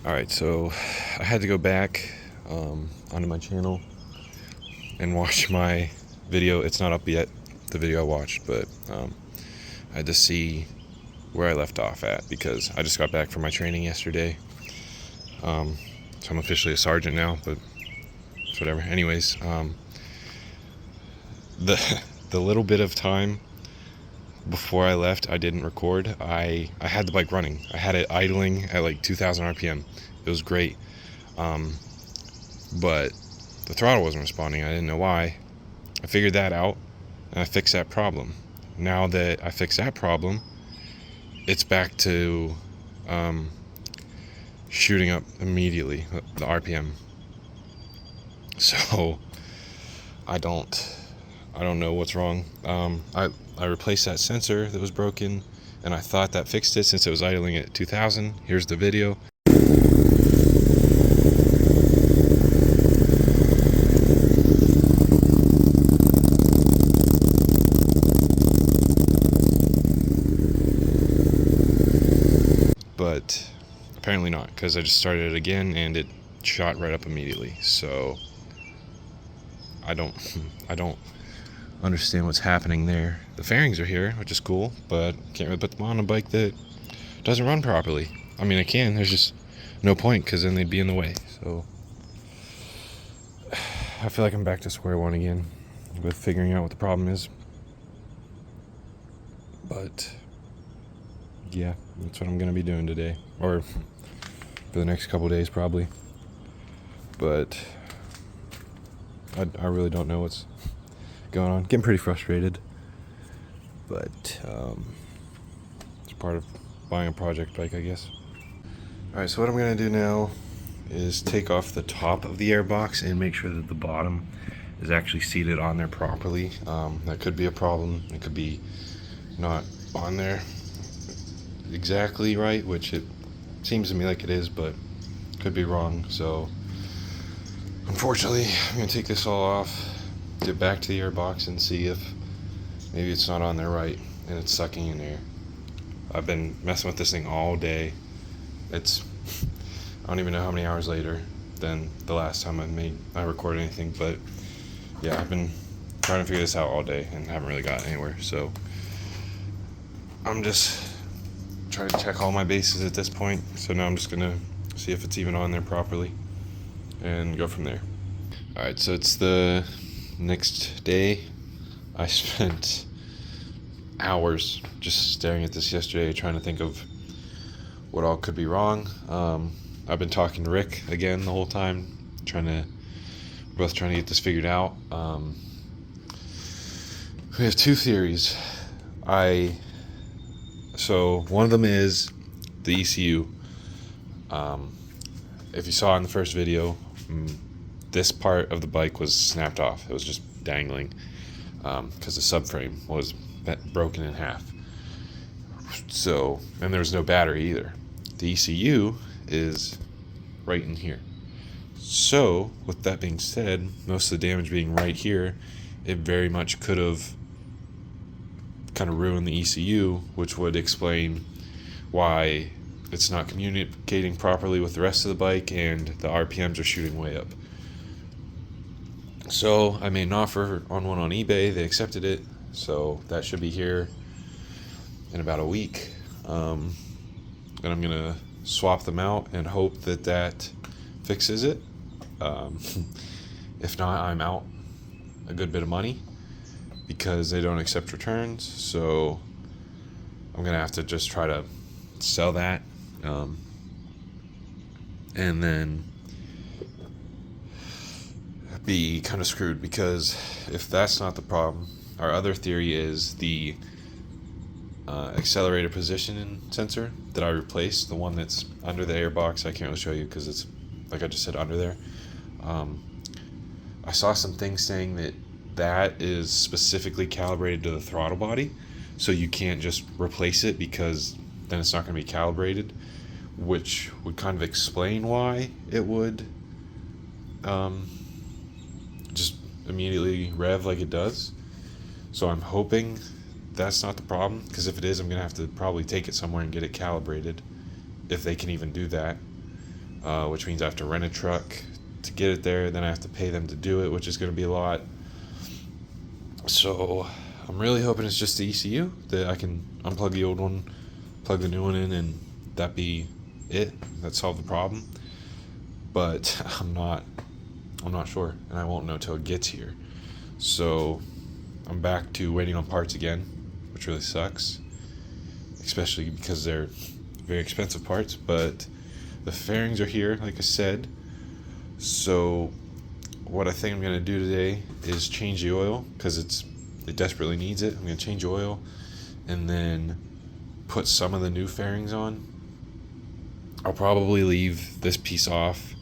Alright, so I had to go back onto my channel and watch my video. It's not up yet, the video I watched, but I had to see where I left off at because I just got back from my training yesterday. So I'm officially a sergeant now, but it's whatever. Anyways, the little bit of time before I left, I didn't record. I had the bike running. I had it idling at like 2,000 RPM. It was great. But the throttle wasn't responding. I didn't know why. I figured that out, and I fixed that problem. Now that I fixed that problem, it's back to shooting up immediately, the RPM. So I don't know what's wrong. I replaced that sensor that was broken, and I thought that fixed it since it was idling at 2,000. Here's the video. But apparently not, because I just started it again and it shot right up immediately. So I don't understand what's happening there. The fairings are here, which is cool, but can't really put them on a bike that doesn't run properly. I mean, I can, there's just no point, because then they'd be in the way. So I feel like I'm back to square one again with figuring out what the problem is. But yeah, that's what I'm going to be doing today, or for the next couple days probably. But I really don't know what's going on. Getting pretty frustrated, but it's part of buying a project bike, I guess. Alright, so what I'm going to do now is take off the top of the airbox and make sure that the bottom is actually seated on there properly. That could be a problem. It could be not on there exactly right, which it seems to me like it is, but could be wrong. So unfortunately, I'm going to take this all off, get back to the airbox, and see if maybe it's not on there right and it's sucking in air. I've been messing with this thing all day. It's I don't even know how many hours later than the last time I recorded anything, but yeah, I've been trying to figure this out all day and haven't really gotten anywhere. So I'm just trying to check all my bases at this point. So now I'm just gonna see if it's even on there properly and go from there. Alright, so it's the next day. I spent hours just staring at this yesterday, trying to think of what all could be wrong. I've been talking to Rick again the whole time, both trying to get this figured out. We have two theories. So one of them is the ECU. If you saw in the first video, this part of the bike was snapped off. It was just dangling because the subframe was broken in half. So, and there was no battery either. The ECU is right in here. So, with that being said, most of the damage being right here, it very much could have kind of ruined the ECU, which would explain why it's not communicating properly with the rest of the bike and the RPMs are shooting way up. So I made an offer on one on eBay. They accepted it, so that should be here in about a week. And I'm gonna swap them out and hope that that fixes it. If not, I'm out a good bit of money because they don't accept returns. So I'm gonna have to just try to sell that, and then be kind of screwed, because if that's not the problem, our other theory is the accelerator position sensor that I replaced, the one that's under the airbox. I can't really show you because it's, like I just said, under there. I saw some things saying that is specifically calibrated to the throttle body, so you can't just replace it because then it's not going to be calibrated, which would kind of explain why it would just immediately rev like it does. So I'm hoping that's not the problem, because if it is, I'm going to have to probably take it somewhere and get it calibrated, if they can even do that. which means I have to rent a truck to get it there. Then I have to pay them to do it, which is going to be a lot. So I'm really hoping it's just the ECU, that I can unplug the old one, plug the new one in, and that be it. That solve the problem. But I'm not sure, and I won't know till it gets here. So I'm back to waiting on parts again, which really sucks, especially because they're very expensive parts. But the fairings are here, like I said. So what I think I'm going to do today is change the oil, because it desperately needs it. I'm going to change the oil and then put some of the new fairings on. I'll probably leave this piece off,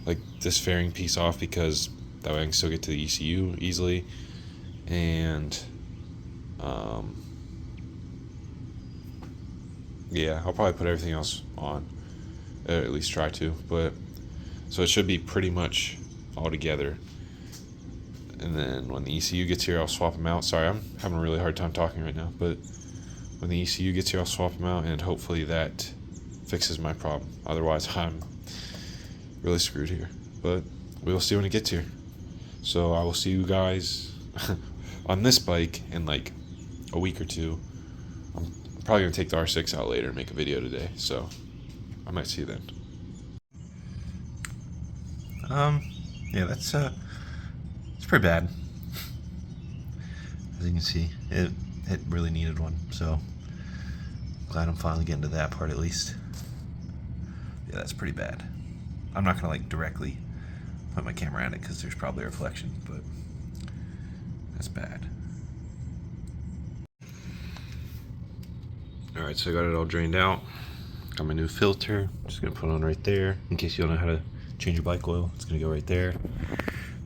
like this fairing piece off, because that way I can still get to the ECU easily. And yeah, I'll probably put everything else on, or at least try to. But so it should be pretty much all together. And then when the ECU gets here, I'll swap them out. Sorry, I'm having a really hard time talking right now, but when the ECU gets here, I'll swap them out, and hopefully that fixes my problem. Otherwise, I'm really screwed here. But we'll see when it gets here. So I will see you guys on this bike in like a week or two. I'm probably going to take the R6 out later and make a video today, so I might see you then. Yeah, it's pretty bad. As you can see, it really needed one, so glad I'm finally getting to that part at least. Yeah, that's pretty bad. I'm not gonna like directly put my camera on it because there's probably a reflection, but that's bad. Alright, so I got it all drained out. Got my new filter. I'm just gonna put it on right there in case you don't know how to change your bike oil. It's gonna go right there.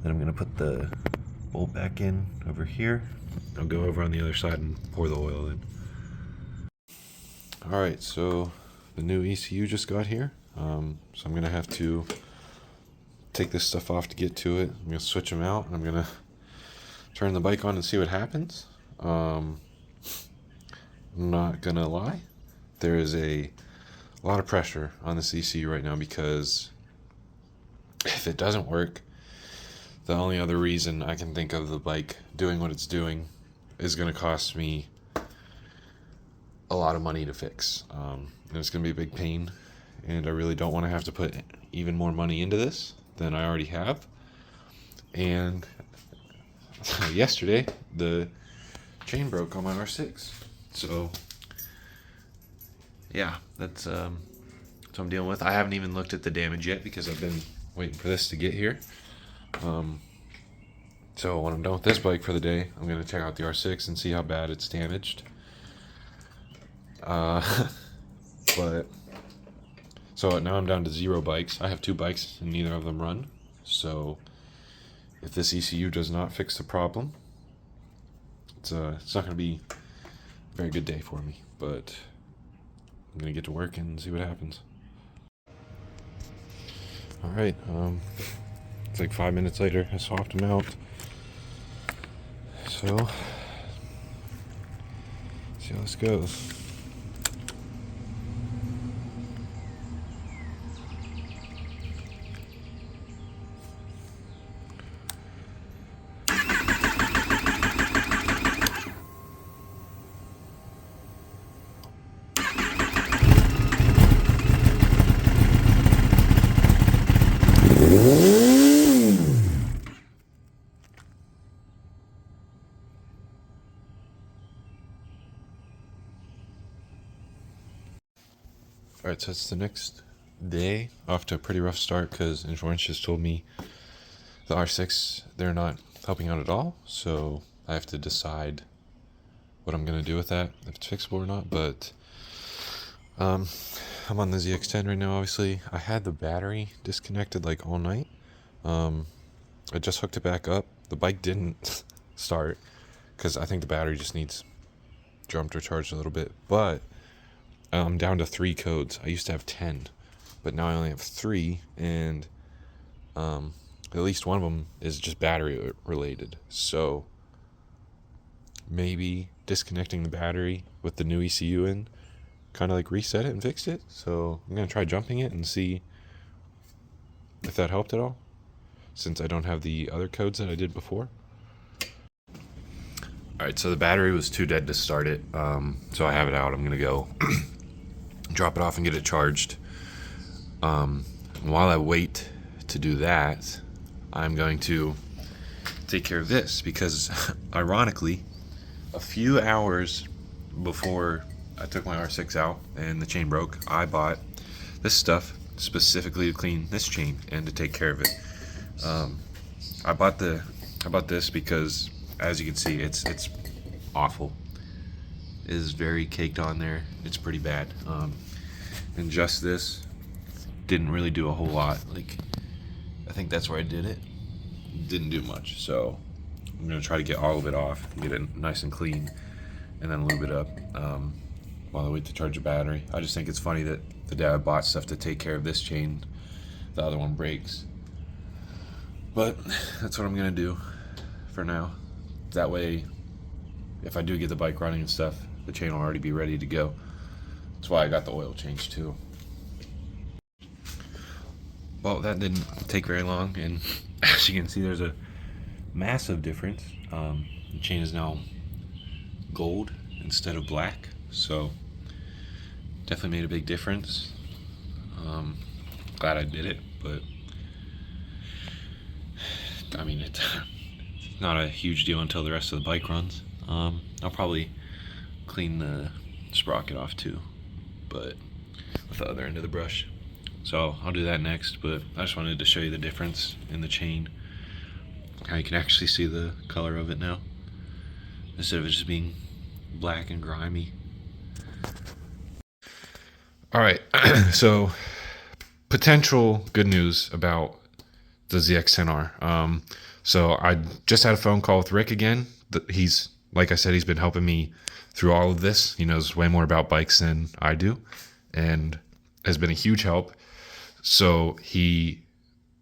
Then I'm gonna put the bolt back in over here. I'll go over on the other side and pour the oil in. Alright, so the new ECU just got here. So I'm gonna have to take this stuff off to get to it. I'm gonna switch them out, and I'm gonna turn the bike on and see what happens. I'm not gonna lie, there is a lot of pressure on this ECU right now, because if it doesn't work, the only other reason I can think of the bike doing what it's doing is going to cost me a lot of money to fix. And it's going to be a big pain, and I really don't want to have to put even more money into this than I already have. And yesterday, the chain broke on my R6. So, yeah, that's what I'm dealing with. I haven't even looked at the damage yet because I've been waiting for this to get here. So when I'm done with this bike for the day, I'm going to check out the R6 and see how bad it's damaged. But so now I'm down to 0 bikes. I have 2 bikes and neither of them run. So if this ECU does not fix the problem, it's not going to be a very good day for me. But I'm going to get to work and see what happens. Alright, it's like 5 minutes later. I swapped them out. So, see how this goes. Alright, so it's the next day. Off to a pretty rough start because insurance just told me the R6, they're not helping out at all. So I have to decide what I'm going to do with that, if it's fixable or not. But I'm on the ZX10 right now, obviously. I had the battery disconnected like all night. I just hooked it back up. The bike didn't start because I think the battery just needs jumped or charged a little bit. But I'm down to 3 codes. I used to have 10, but now I only have 3, and at least one of them is just battery related. So maybe disconnecting the battery with the new ECU in kind of like reset it and fixed it. So I'm going to try jumping it and see if that helped at all, since I don't have the other codes that I did before. Alright, so the battery was too dead to start it, so I have it out. I'm gonna go drop it off and get it charged. While I wait to do that, I'm going to take care of this, because ironically, a few hours before I took my R6 out and the chain broke, I bought this stuff specifically to clean this chain and to take care of it. I bought this because, as you can see, it's awful. It is very caked on there. It's pretty bad. And just this didn't really do a whole lot. Like, I think that's where I did it. Didn't do much. So I'm gonna try to get all of it off, get it nice and clean, and then lube it up while I wait to charge the battery. I just think it's funny that the day I bought stuff to take care of this chain, the other one breaks. But that's what I'm gonna do for now. That way, if I do get the bike running and stuff, the chain will already be ready to go. That's why I got the oil change too. Well, that didn't take very long, and as you can see, there's a massive difference. The chain is now gold instead of black, so definitely made a big difference. Glad I did it, but I mean, it's not a huge deal until the rest of the bike runs. I'll probably clean the sprocket off too, but with the other end of the brush. So I'll do that next, but I just wanted to show you the difference in the chain. How you can actually see the color of it now, instead of it just being black and grimy. Alright, so potential good news about the ZX10-R. So I just had a phone call with Rick again. He's, like I said, he's been helping me through all of this. He knows way more about bikes than I do, and has been a huge help. So he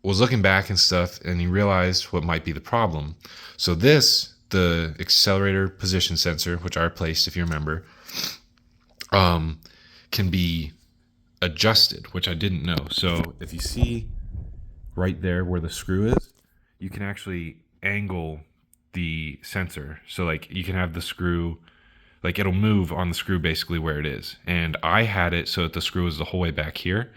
was looking back and stuff, and he realized what might be the problem. So this, the accelerator position sensor, which I replaced, if you remember, can be adjusted, which I didn't know. So if you see right there where the screw is, you can actually angle the sensor. So like you can have the screw, like it'll move on the screw basically where it is. And I had it so that the screw is the whole way back here.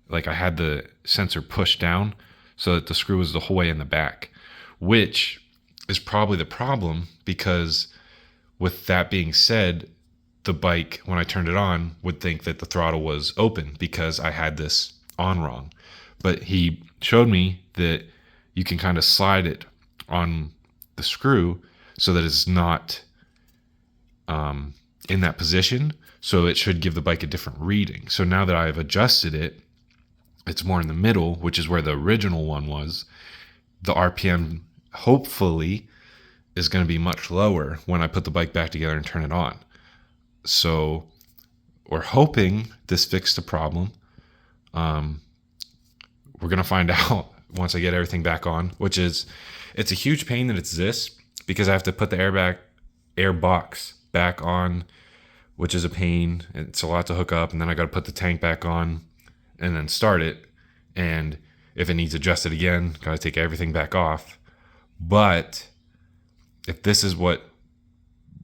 Like I had the sensor pushed down so that the screw is the whole way in the back, which is probably the problem, because with that being said, the bike, when I turned it on, would think that the throttle was open because I had this on wrong. But he showed me that you can kind of slide it on the screw so that it's not in that position. So it should give the bike a different reading. So now that I've adjusted it, it's more in the middle, which is where the original one was. The RPM hopefully is going to be much lower when I put the bike back together and turn it on. So we're hoping this fixed the problem. We're going to find out once I get everything back on, which is, it's a huge pain that it's this, because I have to put the air box back on, which is a pain. It's a lot to hook up, and then I got to put the tank back on and then start it. And if it needs adjusted again, got to take everything back off. But if this is what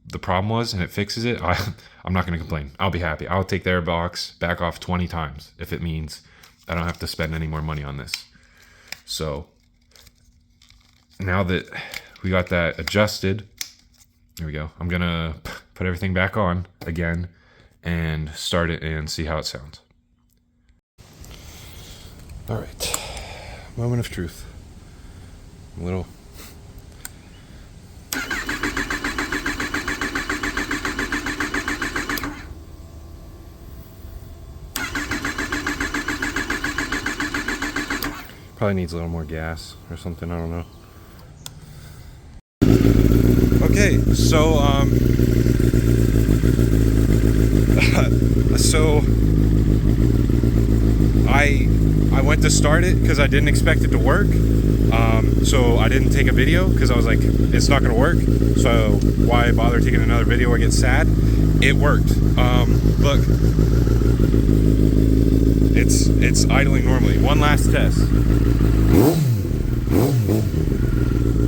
the problem was and it fixes it, I'm not going to complain. I'll be happy. I'll take the air box back off 20 times if it means I don't have to spend any more money on this. So now that we got that adjusted, there we go. I'm going to put everything back on again and start it and see how it sounds. All right, moment of truth. A little. Probably needs a little more gas or something, I don't know. Okay, so I went to start it because I didn't expect it to work. So I didn't take a video because I was like, it's not gonna work. So why bother taking another video or get sad? It worked. Look, it's idling normally. One last test.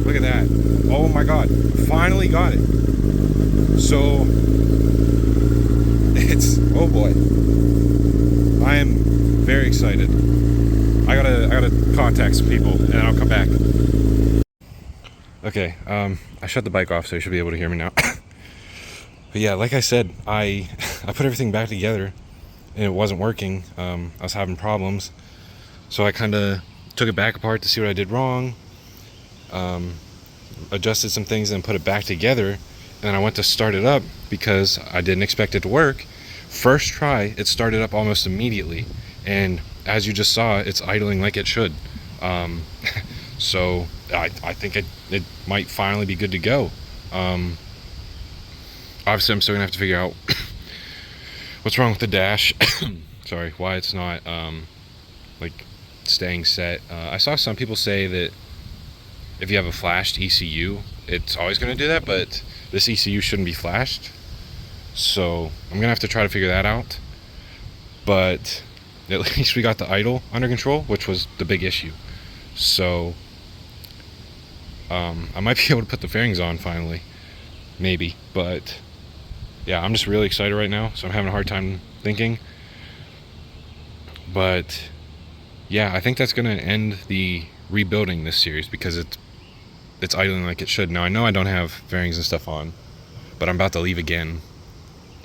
Look at that. Oh my god. Finally got it. So it's, oh boy. I am very excited. I gotta contact some people and I'll come back. Okay, I shut the bike off, so you should be able to hear me now. But yeah, like I said, I put everything back together and it wasn't working. I was having problems, so I kind of took it back apart to see what I did wrong, adjusted some things and put it back together, and then I went to start it up because I didn't expect it to work. First try, it started up almost immediately, and as you just saw, it's idling like it should. So I think it might finally be good to go. Obviously I'm still gonna have to figure out what's wrong with the dash. Sorry, why it's not like staying set. I saw some people say that if you have a flashed ECU, it's always gonna do that, but this ECU shouldn't be flashed. So I'm gonna have to try to figure that out. But at least we got the idle under control, which was the big issue. So I might be able to put the fairings on finally, maybe. But yeah, I'm just really excited right now, so I'm having a hard time thinking. But yeah, I think that's gonna end the rebuilding this series because it's idling like it should. Now I know I don't have fairings and stuff on, but I'm about to leave again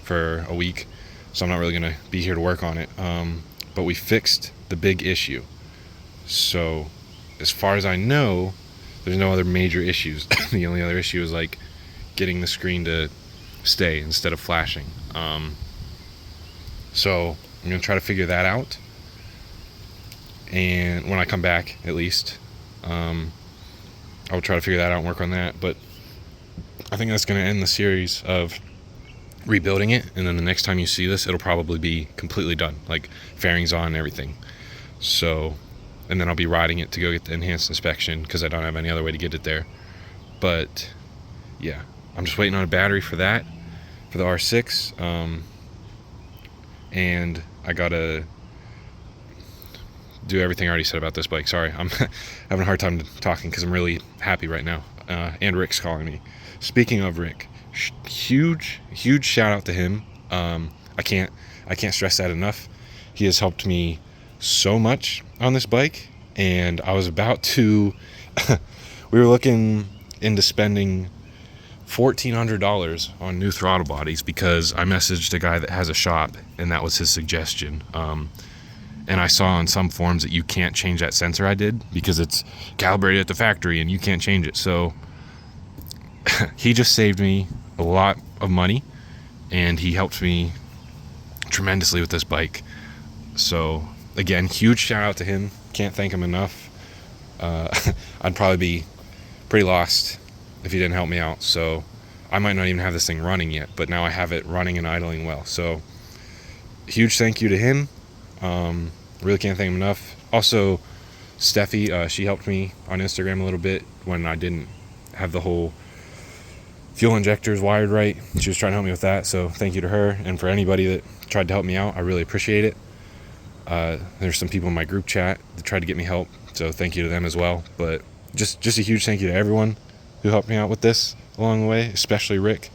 for a week, so I'm not really gonna be here to work on it. But we fixed the big issue, so as far as I know, there's no other major issues. The only other issue is like getting the screen to stay instead of flashing. So I'm gonna try to figure that out, and when I come back, at least, I will try to figure that out and work on that. But I think that's gonna end the series of rebuilding it, and then the next time you see this, it'll probably be completely done, like fairings on and everything. So, and then I'll be riding it to go get the enhanced inspection because I don't have any other way to get it there. But yeah, I'm just waiting on a battery for that, for the R6, and I gotta do everything I already said about this bike. Sorry, I'm having a hard time talking because I'm really happy right now. And Rick's calling me. Speaking of Rick, huge shout out to him. I can't stress that enough. He has helped me so much on this bike, and I was about to we were looking into spending $1,400 on new throttle bodies because I messaged a guy that has a shop and that was his suggestion. And I saw on some forums that you can't change that sensor I did because it's calibrated at the factory and you can't change it. So he just saved me a lot of money, and he helped me tremendously with this bike. So again, huge shout out to him. Can't thank him enough. I'd probably be pretty lost if he didn't help me out. So I might not even have this thing running yet, but now I have it running and idling well. So huge thank you to him. Really can't thank him enough. Also, Steffi, she helped me on Instagram a little bit when I didn't have the whole fuel injectors wired right. She was trying to help me with that, so thank you to her. And for anybody that tried to help me out, I really appreciate it. There's some people in my group chat that tried to get me help, so thank you to them as well. But just a huge thank you to everyone who helped me out with this along the way, especially Rick.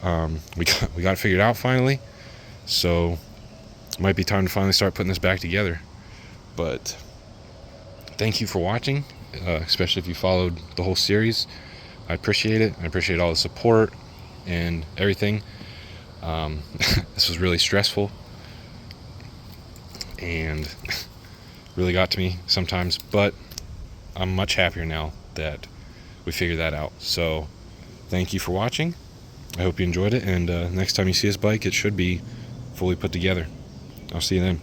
We got it figured out finally, so it might be time to finally start putting this back together. But thank you for watching, especially if you followed the whole series. I appreciate it. I appreciate all the support and everything. This was really stressful and really got to me sometimes, but I'm much happier now that we figured that out. So thank you for watching. I hope you enjoyed it, and next time you see this bike, it should be fully put together. I'll see you then.